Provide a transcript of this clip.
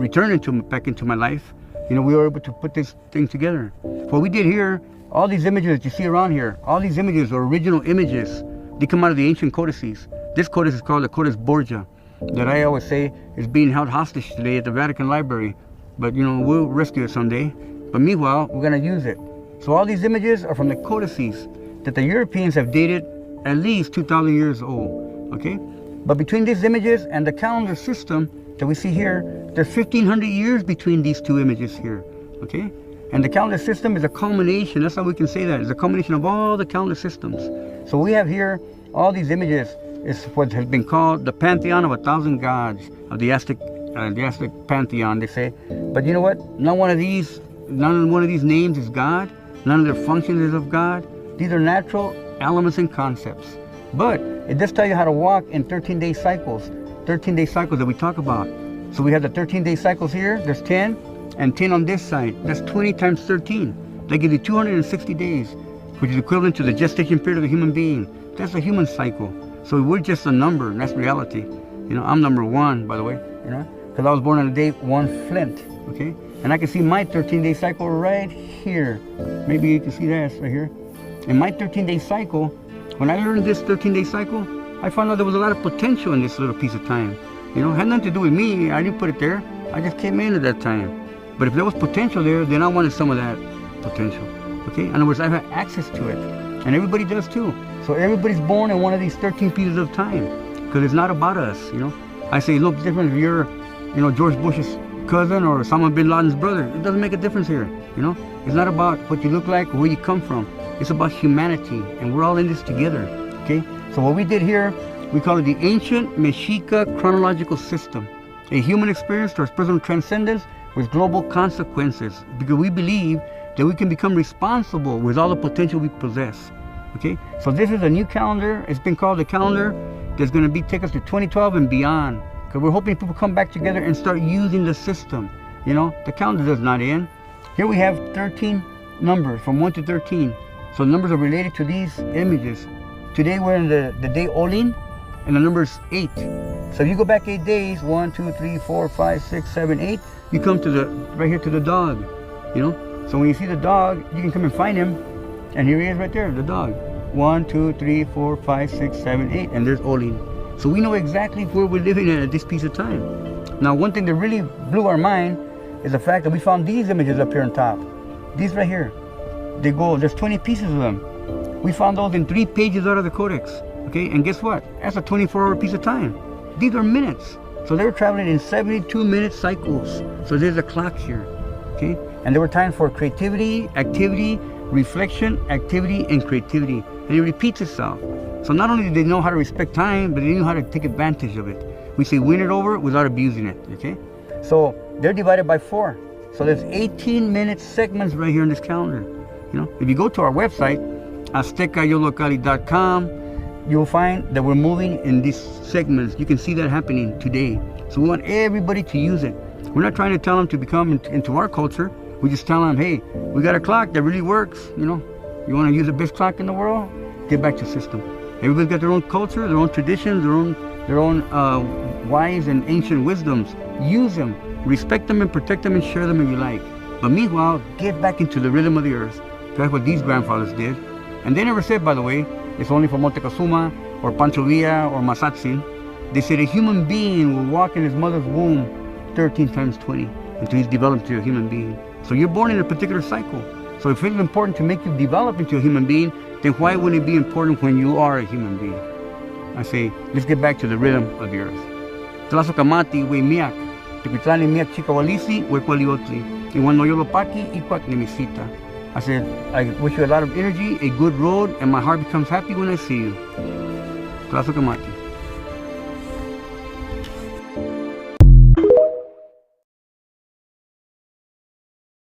returned back into my life, we were able to put this thing together. What we did here, all these images that you see around here, all these images are original images. They come out of the ancient codices. This codex is called the Codex Borgia, that I always say is being held hostage today at the Vatican Library. But we'll rescue it someday. But meanwhile, we're going to use it. So all these images are from the codices that the Europeans have dated at least 2,000 years old, okay? But between these images and the calendar system that we see here, there's 1,500 years between these two images here, okay? And the calendar system is a culmination, that's how we can say that, it's a culmination of all the calendar systems. So we have here, all these images is what has been called the pantheon of 1,000 gods of the Aztec pantheon, they say. But you know what? None one of these names is God. None of their functions is of God. These are natural elements and concepts. But it does tell you how to walk in 13-day cycles. 13-day cycles that we talk about. So we have the 13-day cycles here. There's 10 and 10 on this side. That's 20 times 13. That gives you 260 days, which is equivalent to the gestation period of a human being. That's a human cycle. So we're just a number, and that's reality. I'm number 1, by the way, because I was born on the day 1 Flint, okay? And I can see my 13-day cycle right here. Maybe you can see that right here. In my 13-day cycle, when I learned this 13-day cycle, I found out there was a lot of potential in this little piece of time. It had nothing to do with me. I didn't put it there. I just came in at that time. But if there was potential there, then I wanted some of that potential, okay? In other words, I have access to it. And everybody does too. So everybody's born in one of these 13 pieces of time. Because it's not about us, I say, look, different if you're, George Bush's cousin or Osama bin Laden's brother. It doesn't make a difference here, It's not about what you look like or where you come from. It's about humanity, and we're all in this together, okay? So what we did here, we call it the Ancient Mexica Chronological System, a human experience towards personal transcendence with global consequences, because we believe that we can become responsible with all the potential we possess, okay? So this is a new calendar. It's been called the calendar that's going to take us to 2012 and beyond, because we're hoping people come back together and start using the system. The calendar does not end. Here we have 13 numbers from 1 to 13. So the numbers are related to these images. Today we're in the day Olin, and the number is 8. So if you go back 8 days, 1, 2, 3, 4, 5, 6, 7, 8, you come to right here to the dog, So when you see the dog, you can come and find him, and here he is right there, the dog. 1, 2, 3, 4, 5, 6, 7, 8, and there's Olin. So we know exactly where we're living at this piece of time. Now, one thing that really blew our mind is the fact that we found these images up here on top. These right here. There's 20 pieces of them. We found those in 3 pages out of the codex, okay? And guess what? That's a 24-hour piece of time. These are minutes. So they were traveling in 72-minute cycles. So there's a clock here, okay? And there were times for creativity, activity, reflection, activity, and creativity. And it repeats itself. So not only did they know how to respect time, but they knew how to take advantage of it. We say win it over without abusing it, okay? So they're divided by 4. So there's 18-minute segments right here in this calendar. If you go to our website, aztecayolocali.com, you'll find that we're moving in these segments. You can see that happening today. So we want everybody to use it. We're not trying to tell them to become into our culture. We just tell them, hey, we got a clock that really works. You want to use the best clock in the world? Get back to system. Everybody's got their own culture, their own traditions, their own wise and ancient wisdoms. Use them, respect them, and protect them, and share them if you like. But meanwhile, get back into the rhythm of the earth. That's what these grandfathers did. And they never said, by the way, it's only for Montezuma or Pancho Villa or Masatzin. They said a human being will walk in his mother's womb 13 times 20 until he's developed to a human being. So you're born in a particular cycle. So if it's important to make you develop into a human being, then why wouldn't it be important when you are a human being? I say, let's get back to the rhythm of the earth. Tlazokamati, we miak, tequitlani miak chikawalisi, we kualiotli, iwanoyolopaki, ikwak nemisita. I said, I wish you a lot of energy, a good road, and my heart becomes happy when I see you. Tlazokamati.